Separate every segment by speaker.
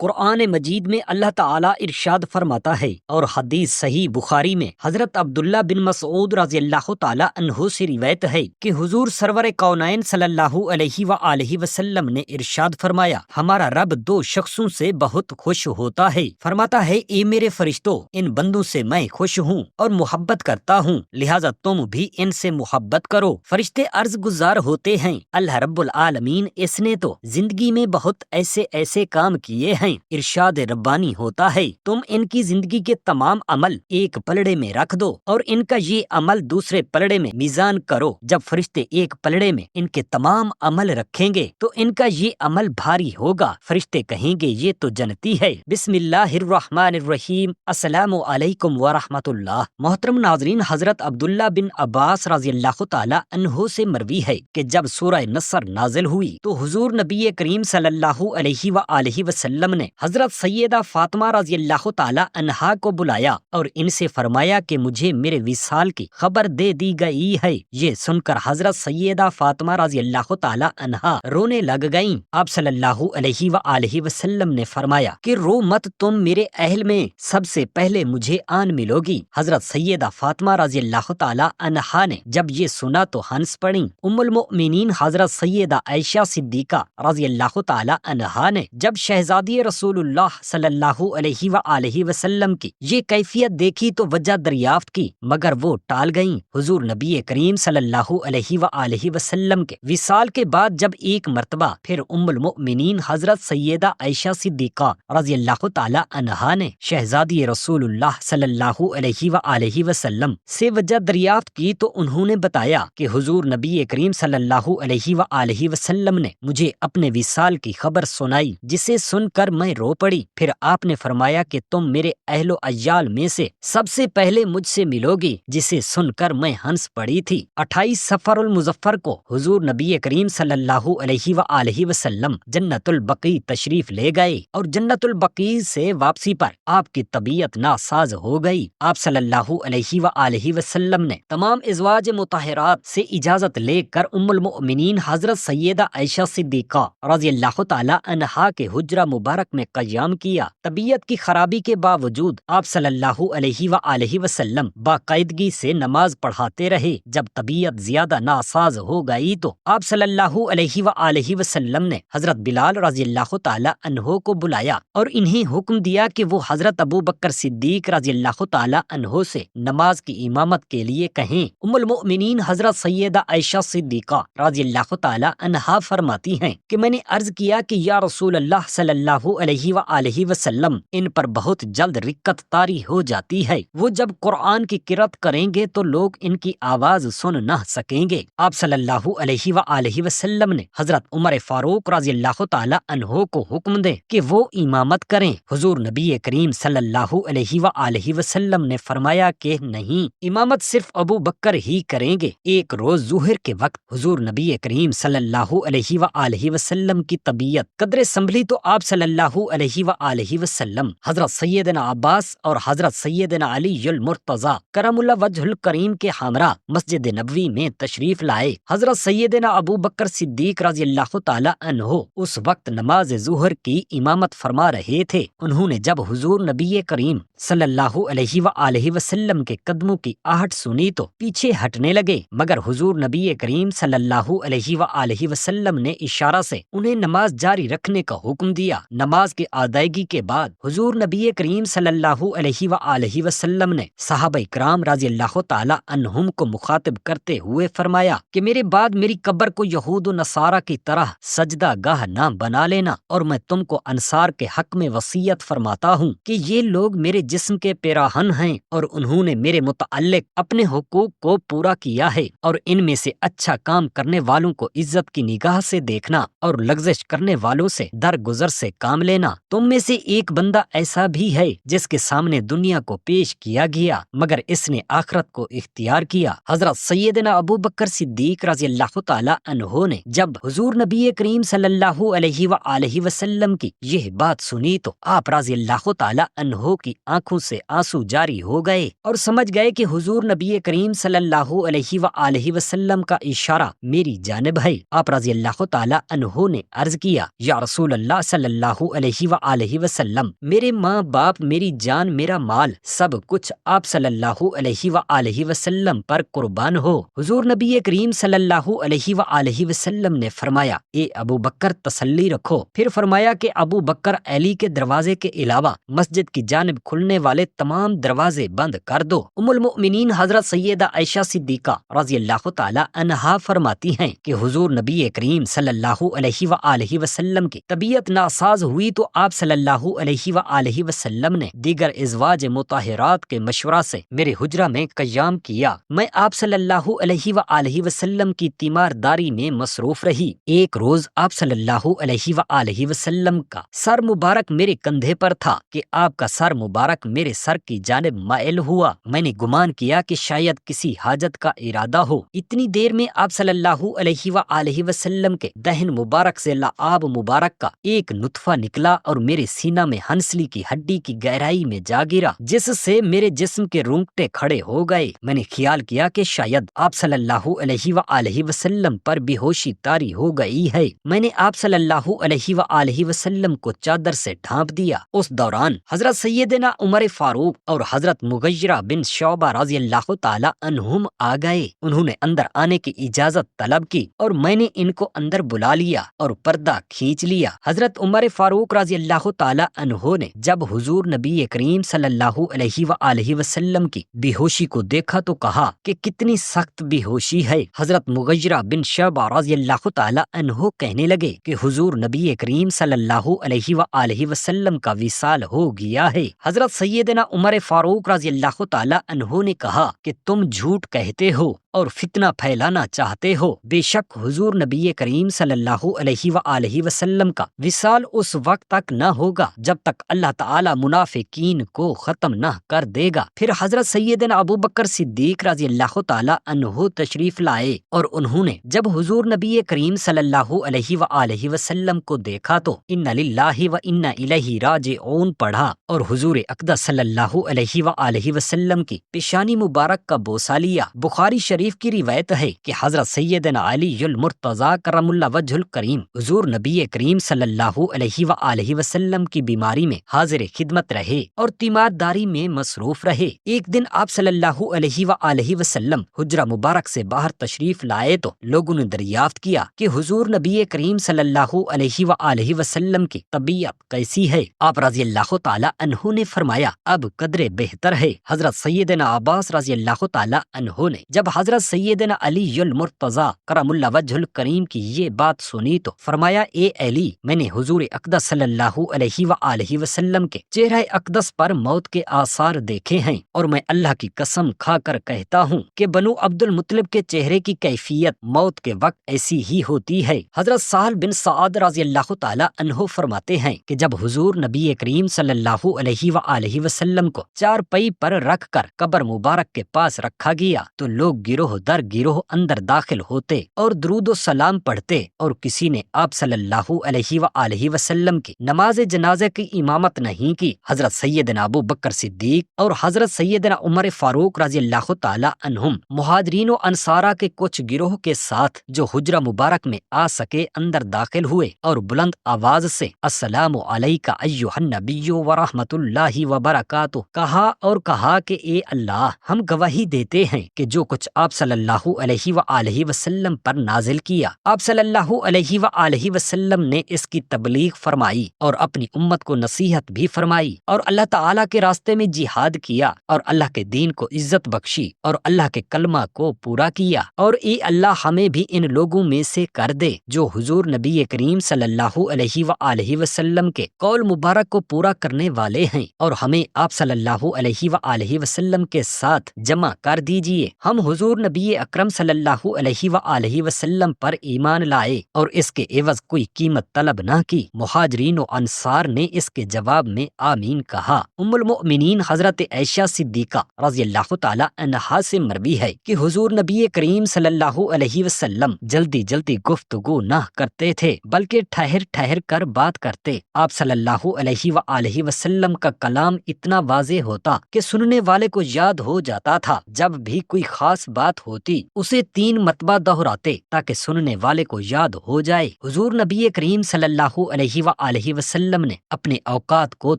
Speaker 1: قرآن مجید میں اللہ تعالیٰ ارشاد فرماتا ہے اور حدیث صحیح بخاری میں حضرت عبداللہ بن مسعود رضی اللہ تعالیٰ عنہ سے روایت ہے کہ حضور سرور کونین صلی اللہ علیہ وآلہ وسلم نے ارشاد فرمایا، ہمارا رب دو شخصوں سے بہت خوش ہوتا ہے، فرماتا ہے اے میرے فرشتوں، ان بندوں سے میں خوش ہوں اور محبت کرتا ہوں، لہٰذا تم بھی ان سے محبت کرو۔ فرشتے عرض گزار ہوتے ہیں، اللہ رب العالمین اس نے تو زندگی میں بہت ایسے کام کیے ہیں۔ ارشاد ربانی ہوتا ہے، تم ان کی زندگی کے تمام عمل ایک پلڑے میں رکھ دو اور ان کا یہ عمل دوسرے پلڑے میں میزان کرو۔ جب فرشتے ایک پلڑے میں ان کے تمام عمل رکھیں گے تو ان کا یہ عمل بھاری ہوگا، فرشتے کہیں گے یہ تو جنتی ہے۔ بسم اللہ الرحمن الرحیم، السلام علیکم ورحمۃ اللہ۔ محترم ناظرین، حضرت عبداللہ بن عباس رضی اللہ تعالی عنہ سے مروی ہے کہ جب سورہ نصر نازل ہوئی تو حضور نبی کریم صلی اللہ علیہ وآلہ وسلم نے حضرت سیدہ فاطمہ رضی اللہ تعالی عنہا کو بلایا اور ان سے فرمایا کہ مجھے میرے وصال کی خبر دے دی گئی ہے۔ یہ سن کر حضرت سیدہ فاطمہ رضی اللہ تعالی عنہا رونے لگ گئیں۔ آپ صلی اللہ علیہ وآلہ وسلم نے فرمایا کہ رو مت، تم میرے اہل میں سب سے پہلے مجھے آن ملو گی۔ حضرت سیدہ فاطمہ رضی اللہ تعالی عنہا نے جب یہ سنا تو ہنس پڑیں۔ ام المؤمنین حضرت سیدہ عائشہ صدیقہ رضی اللہ تعالی عنہا نے جب شہزادی رسول اللہ صلی اللہ علیہ وآلہ وسلم کی یہ کیفیت دیکھی تو وجہ دریافت کی، مگر وہ ٹال گئیں۔ حضور نبی کریم صلی اللہ علیہ وآلہ وسلم کے وصال کے بعد جب ایک مرتبہ پھر ام المؤمنین حضرت سیدہ عائشہ صدیقہ رضی اللہ تعالی عنہا نے شہزادی رسول اللہ صلی اللہ علیہ وآلہ وسلم سے وجہ دریافت کی تو انہوں نے بتایا کہ حضور نبی کریم صلی اللہ علیہ وآلہ وسلم نے مجھے اپنے وصال کی خبر سنائی، جسے سن کر میں رو پڑی۔ پھر آپ نے فرمایا کہ تم میرے اہل و عیال میں سے سب سے پہلے مجھ سے ملو گی، جسے سن کر میں ہنس پڑی تھی۔ 28 صفر المظفر کو حضور نبی کریم صلی اللہ علیہ وآلہ وسلم جنت البقیع تشریف لے گئے اور جنت البقیع سے واپسی پر آپ کی طبیعت ناساز ہو گئی۔ آپ صلی اللہ علیہ وآلہ وسلم نے تمام ازواج مطہرات سے اجازت لے کر ام المؤمنین حضرت سیدہ عائشہ صدیقہ رضی اللہ تعالی عنہا کے حجرہ مبارک میں قیام کیا۔ طبیعت کی خرابی کے باوجود آپ صلی اللہ علیہ وآلہ وسلم باقاعدگی سے نماز پڑھاتے رہے۔ جب طبیعت زیادہ ناساز ہو گئی تو آپ صلی اللہ علیہ وآلہ وسلم نے حضرت بلال رضی اللہ تعالی عنہ کو بلایا اور انہیں حکم دیا کہ وہ حضرت ابو بکر صدیق رضی اللہ تعالی عنہ سے نماز کی امامت کے لیے کہیں۔ ام المؤمنین حضرت سیدہ عائشہ صدیقہ رضی اللہ تعالی عنہا فرماتی ہیں کہ میں نے عرض کیا کہ یا رسول اللہ صلی اللہ علیہ وآلہ وسلم، ان پر بہت جلد رکت طاری ہو جاتی ہے، وہ جب قرآن کی قرأت کریں گے تو لوگ ان کی آواز سن نہ سکیں گے۔ آپ صلی اللہ علیہ وآلہ وسلم نے حضرت عمر فاروق رضی اللہ تعالی عنہ کو حکم دے کہ وہ امامت کریں۔ حضور نبی کریم صلی اللہ علیہ وآلہ وسلم نے فرمایا کہ نہیں، امامت صرف ابو بکر ہی کریں گے۔ ایک روز ظہر کے وقت حضور نبی کریم صلی اللہ علیہ وآلہ وسلم کی طبیعت قدرے سنبھلی تو آپ صلی اللہ علیہ وآلہ وسلم حضرت سیدنا عباس اور حضرت سیدنا علی المرتضی کرم اللہ وجہ الکریم کے ہمراہ مسجد نبوی میں تشریف لائے۔ حضرت سیدنا ابو بکر صدیق رضی اللہ تعالی عنہ اس وقت نماز ظہر کی امامت فرما رہے تھے۔ انہوں نے جب حضور نبی کریم صلی اللہ علیہ وآلہ وسلم کے قدموں کی آہٹ سنی تو پیچھے ہٹنے لگے، مگر حضور نبی کریم صلی اللہ علیہ وآلہ وسلم نے اشارہ سے انہیں نماز جاری رکھنے کا حکم دیا۔ نماز کی ادائیگی کے بعد حضور نبی کریم صلی اللہ علیہ وآلہ وسلم نے صحابہ کرام رضی اللہ تعالی عنہم کو مخاطب کرتے ہوئے فرمایا کہ میرے بعد میری قبر کو یہود و نصارہ کی طرح سجدہ گاہ نہ بنا لینا، اور میں تم کو انصار کے حق میں وصیت فرماتا ہوں کہ یہ لوگ میرے جسم کے پیراہن ہیں اور انہوں نے میرے متعلق اپنے حقوق کو پورا کیا ہے، اور ان میں سے اچھا کام کرنے والوں کو عزت کی نگاہ سے دیکھنا اور لغزش کرنے والوں سے درگزر سے کام لینا۔ تم میں سے ایک بندہ ایسا بھی ہے جس کے سامنے دنیا کو پیش کیا گیا مگر اس نے آخرت کو اختیار کیا۔ حضرت سیدنا ابو بکر صدیق رضی اللہ تعالی عنہ نے جب حضور نبی کریم صلی اللہ علیہ وآلہ وسلم کی یہ بات سنی تو آپ رضی اللہ تعالی عنہ کی آنکھوں سے آنسو جاری ہو گئے اور سمجھ گئے کہ حضور نبی کریم صلی اللہ علیہ وآلہ وسلم کا اشارہ میری جانب ہے۔ آپ رضی اللہ تعالی عنہ نے عرض کیا، یا رسول اللہ صلی اللہ علیہ وآلہ وسلم، میرے ماں باپ، میری جان، میرا مال، سب کچھ آپ صلی اللہ علیہ وآلہ وسلم پر قربان ہو۔ حضور نبی کریم صلی اللہ علیہ وآلہ وسلم نے فرمایا، اے ابو بکر تسلی رکھو۔ پھر فرمایا کہ ابو بکر، علی کے دروازے کے علاوہ مسجد کی جانب کھلنے والے تمام دروازے بند کر دو۔ ام المؤمنین حضرت سیدہ عائشہ صدیقہ رضی اللہ تعالی عنہا فرماتی ہیں کہ حضور نبی کریم صلی اللہ علیہ وآلہ وسلم کی طبیعت ناساز ہوئی تو آپ صلی اللہ علیہ وآلہ وسلم نے دیگر ازواج مطہرات کے مشورہ سے میرے حجرہ میں قیام کیا۔ میں آپ صلی اللہ علیہ وآلہ وسلم کی تیمارداری میں مصروف رہی۔ ایک روز آپ صلی اللہ علیہ وآلہ وسلم کا سر مبارک میرے کندھے پر تھا کہ آپ کا سر مبارک میرے سر کی جانب مائل ہوا۔ میں نے گمان کیا کہ شاید کسی حاجت کا ارادہ ہو۔ اتنی دیر میں آپ صلی اللہ علیہ وآلہ وسلم کے دہن مبارک سے لعاب مبارک کا ایک نطفہ نکلا اور میرے سینہ میں ہنسلی کی ہڈی کی گہرائی میں جا گرا، جس سے میرے جسم کے رونگٹے کھڑے ہو گئے۔ میں نے خیال کیا کہ شاید آپ صلی اللہ علیہ وآلہ وسلم پر بے ہوشی طاری ہو گئی ہے۔ میں نے آپ صلی اللہ علیہ وآلہ وسلم کو چادر سے ڈھانپ دیا۔ اس دوران حضرت سیدنا عمر فاروق اور حضرت مغیرہ بن شعبہ رضی اللہ تعالی عنہم آ گئے۔ انہوں نے اندر آنے کی اجازت طلب کی اور میں نے ان کو اندر بلا لیا اور پردہ کھینچ لیا۔ حضرت عمر فاروق رضی اللہ تعالی عنہ نے جب حضور نبی کریم صلی اللہ علیہ وآلہ وسلم کی بے ہوشی کو دیکھا تو کہا کہ کتنی سخت بے ہوشی ہے۔ حضرت مغیرہ بن شعبہ رضی اللہ تعالی عنہ کہنے لگے کہ حضور نبی کریم صلی اللہ علیہ وآلہ وسلم کا وصال ہو گیا ہے۔ حضرت سیدنا عمر فاروق رضی اللہ تعالی عنہ نے کہا کہ تم جھوٹ کہتے ہو اور فتنہ پھیلانا چاہتے ہو۔ بے شک حضور نبی کریم صلی اللہ علیہ وآلہ وسلم کا وصال اس وقت تک نہ ہوگا جب تک اللہ تعالی منافقین کو ختم نہ کر دے گا۔ پھر حضرت سیدنا ابو بکر صدیق رضی اللہ تعالی عنہ تشریف لائے اور انہوں نے جب حضور نبی کریم صلی اللہ علیہ وآلہ وسلم کو دیکھا تو ان للہ و انا الیہ راجعون پڑھا اور حضور اقدس صلی اللہ علیہ وآلہ وسلم کی پیشانی مبارک کا بوسہ لیا۔ بخاری شریف کی روایت ہے کہ حضرت سیدنا علی المرتضی کرم اللہ وجہ الکریم حضور نبی کریم صلی اللہ علیہ وآلہ وسلم کی بیماری میں حاضر خدمت رہے اور تیمارداری میں مصروف رہے۔ ایک دن آپ صلی اللہ علیہ وآلہ وسلم حجرہ مبارک سے باہر تشریف لائے تو لوگوں نے دریافت کیا کہ حضور نبی کریم صلی اللہ علیہ وآلہ وسلم کی طبیعت کیسی ہے؟ آپ رضی اللہ تعالی عنہ نے فرمایا اب قدرے بہتر ہے۔ حضرت سیدنا عباس رضی اللہ تعالی عنہ نے جب حضرت سیدنا علی المرتضی کرم اللہ وجہ الکریم کی یہ بات سنی تو فرمایا اے علی، میں نے حضور اقدس صلی اللہ علیہ وآلہ وسلم کے چہرہ اقدس پر موت کے آثار دیکھے ہیں اور میں اللہ کی قسم کھا کر کہتا ہوں کہ بنو عبد المطلب کے چہرے کی کیفیت موت کے وقت ایسی ہی ہوتی ہے۔ حضرت سہل بن سعد رضی اللہ تعالی عنہ فرماتے ہیں کہ جب حضور نبی کریم صلی اللہ علیہ وآلہ وسلم کو چار پئی پر رکھ کر قبر مبارک کے پاس رکھا گیا تو لوگ گروہ در گروہ اندر داخل ہوتے اور درود و سلام پڑھتے اور کسی نے آپ صلی اللہ علیہ وآلہ وسلم کی نماز جنازہ کی امامت نہیں کی۔ حضرت سیدنا ابو بکر صدیق اور حضرت سیدنا عمر فاروق رضی اللہ تعالی عنہم مہاجرین و انصارہ کے کچھ گروہ کے ساتھ جو حجرہ مبارک میں آ سکے اندر داخل ہوئے اور بلند آواز سے السلام علیکہ ایھا النبی ورحمۃ اللہ وبرکاتہ کہا اور کہا کہ اے اللہ، ہم گواہی دیتے ہیں کہ جو کچھ آپ صلی اللہ علیہ وآلہ وسلم پر نازل کیا، آپ صلی اللہ علیہ وآلہ وسلم نے اس کی تبلیغ فرمائی اور اپنی امت کو نصیحت بھی فرمائی اور اللہ تعالیٰ کے راستے میں جہاد کیا اور اللہ کے دین کو عزت بخشی اور اللہ کے کلمہ کو پورا کیا، اور اے اللہ ہمیں بھی ان لوگوں میں سے کر دے جو حضور نبی کریم صلی اللہ علیہ وآلہ وسلم کے قول مبارک کو پورا کرنے والے ہیں، اور ہمیں آپ صلی اللہ علیہ وآلہ وسلم کے ساتھ جمع کر دیجئے۔ ہم حضور نبی اکرم صلی اللہ علیہ وآلہ وسلم پر ایمان لائے اور اس کے عوض کوئی قیمت طلب نہ کی۔ مہاجرین و انصار نے اس کے جواب میں آمین کہا۔ ام المؤمنین حضرت عائشہ صدیقہ رضی اللہ تعالی عنہا سے مروی ہے کہ حضور نبی کریم صلی اللہ علیہ وسلم جلدی جلدی گفتگو نہ کرتے تھے بلکہ ٹھہر ٹھہر کر بات کرتے۔ آپ صلی اللہ علیہ وآلہ وسلم کا کلام پیغام اتنا واضح ہوتا کہ سننے والے کو یاد ہو جاتا تھا۔ جب بھی کوئی خاص بات ہوتی اسے 3 مرتبہ دہراتے تاکہ سننے والے کو یاد ہو جائے۔ حضور نبی کریم صلی اللہ علیہ وآلہ وسلم نے اپنے اوقات کو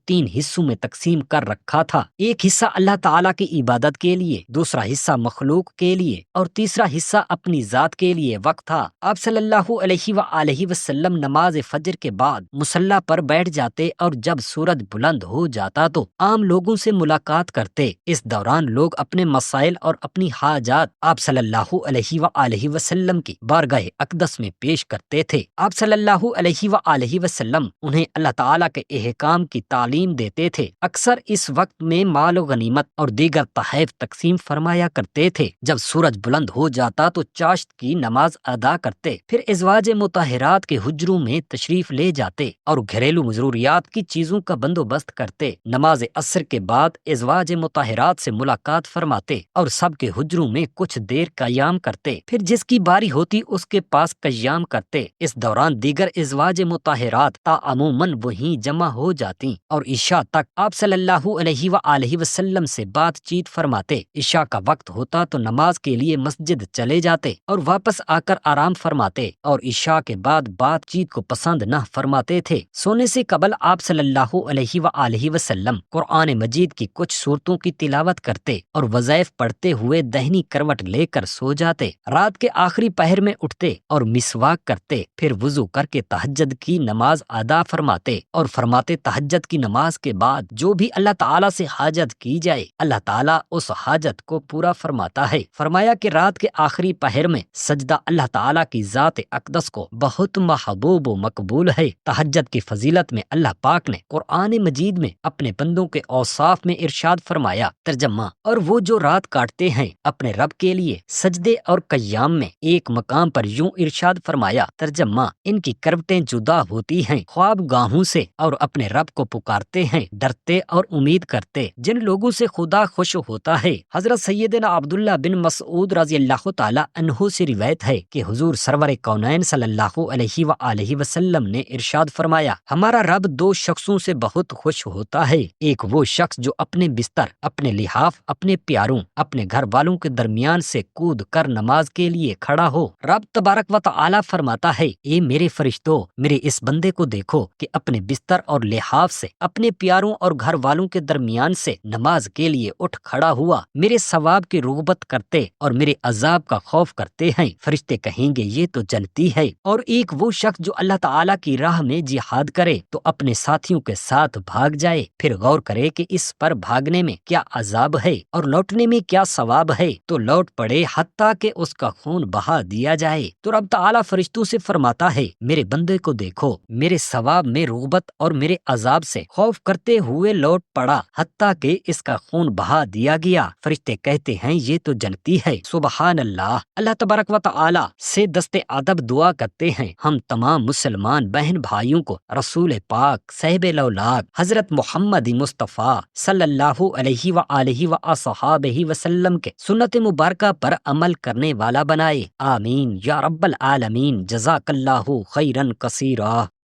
Speaker 1: 3 حصوں میں تقسیم کر رکھا تھا۔ ایک حصہ اللہ تعالیٰ کی عبادت کے لیے، دوسرا حصہ مخلوق کے لیے اور تیسرا حصہ اپنی ذات کے لیے وقت تھا۔ آپ صلی اللہ علیہ وآلہ وسلم نماز فجر کے بعد مصلی پر بیٹھ جاتے اور جب سورج بلند ہو جاتا تو عام لوگوں سے ملاقات کرتے۔ اس دوران لوگ اپنے مسائل اور اپنی حاجات آپ صلی اللہ علیہ وآلہ وسلم کی بارگاہ اقدس میں پیش کرتے تھے۔ آپ صلی اللہ علیہ وآلہ وسلم انہیں اللہ تعالیٰ کے احکام کی تعلیم دیتے تھے۔ اکثر اس وقت میں مال و غنیمت اور دیگر تحائف تقسیم فرمایا کرتے تھے۔ جب سورج بلند ہو جاتا تو چاشت کی نماز ادا کرتے، پھر ازواج مطہرات کے حجروں میں تشریف لے جاتے اور گھریلو ضروریات کی چیزوں کا بندوبست کرتے۔ نماز عصر کے بعد ازواج مطہرات سے ملاقات فرماتے اور سب کے حجروں میں کچھ دیر قیام کرتے، پھر جس کی باری ہوتی اس کے پاس قیام کرتے۔ اس دوران دیگر ازواج مطہرات عموماً وہیں جمع ہو جاتی اور عشاء تک آپ صلی اللہ علیہ وآلہ وسلم سے بات چیت فرماتے۔ عشاء کا وقت ہوتا تو نماز کے لیے مسجد چلے جاتے اور واپس آ کر آرام فرماتے، اور عشاء کے بعد بات چیت کو پسند نہ فرماتے تھے۔ سونے سے قبل آپ صلی اللہ علیہ وآلہ وسلم قرآن مجید کی کچھ سورتوں کی تلاوت کرتے اور وظائف پڑھتے ہوئے دہنی کروٹ لے کر سو جاتے۔ رات کے آخری پہر میں اٹھتے اور مسواک کرتے، پھر وضو کر کے تہجد کی نماز ادا فرماتے اور فرماتے تہجد کی نماز کے بعد جو بھی اللہ تعالیٰ سے حاجت کی جائے اللہ تعالیٰ اس حاجت کو پورا فرماتا ہے۔ فرمایا کہ رات کے آخری پہر میں سجدہ اللہ تعالیٰ کی ذات اقدس کو بہت محبوب و مقبول ہے۔ تہجد کی فضیلت میں اللہ پاک نے قرآن مجید میں اپنے بندوں کے اوصاف میں ارشاد فرمایا۔ ترجمہ: اور وہ جو رات کاٹتے ہیں اپنے رب کے لیے سجدے اور قیام میں، ایک مقام پر یوں ارشاد فرمایا۔ ترجمہ: ان کی کروٹیں جدا ہوتی ہیں خواب گاہوں سے اور اپنے رب کو پکارتے ہیں، ڈرتے اور امید کرتے۔ جن لوگوں سے خدا خوش ہوتا ہے۔ حضرت سیدنا عبداللہ بن مسعود رضی اللہ تعالی عنہ سے روایت ہے کہ حضور سرور کونین صلی اللہ علیہ وآلہ وسلم نے ارشاد فرمایا، ہمارا رب 2 شخصوں سے بہت خوش ہوتا ہے۔ ایک وہ شخص جو اپنے بستر، اپنے لحاف، اپنے پیاروں، اپنے گھر والوں کے درمیان سے کود کر نماز کے لیے کھڑا ہو۔ رب تبارک و تعالی فرماتا ہے، اے میرے فرشتوں، میرے اس بندے کو دیکھو کہ اپنے بستر اور لحاف سے اپنے پیاروں اور گھر والوں کے درمیان سے نماز کے لیے اٹھ کھڑا ہوا، میرے ثواب کی رغبت کرتے اور میرے عذاب کا خوف کرتے ہیں۔ فرشتے کہیں گے یہ تو جنتی ہے۔ اور ایک وہ شخص جو اللہ تعالیٰ کی راہ میں جہاد کرے تو اپنے ساتھیوں کے ساتھ بھاگ جائے، پھر غور کرے کہ اس پر بھاگنے میں کیا عذاب ہے اور لوٹنے میں کیا ثواب ہے، تو لوٹ پڑے حتیٰ کہ اس کا خون بہا دیا جائے۔ تو رب تعالیٰ فرشتوں سے فرماتا ہے، میرے بندے کو دیکھو، میرے ثواب میں رغبت اور میرے عذاب سے خوف کرتے ہوئے لوٹ پڑا حتیٰ کہ اس کا خون بہا دیا گیا۔ فرشتے کہتے ہیں یہ تو جنتی ہے۔ سبحان اللہ۔ اللہ تبارک و تعالی سے دست ادب دعا کرتے ہیں ہم تمام مسلمان بہن بھائیوں کو رسول پاک صاحب الاولاق حضرت محمد مصطفیٰ صلی اللہ علیہ وآلہ وصحابہ وسلم کے سنت مبارکہ پر عمل کرنے والا بنائے۔ آمین یا رب العالمین۔ جزاک اللہ خیرا کثیرا۔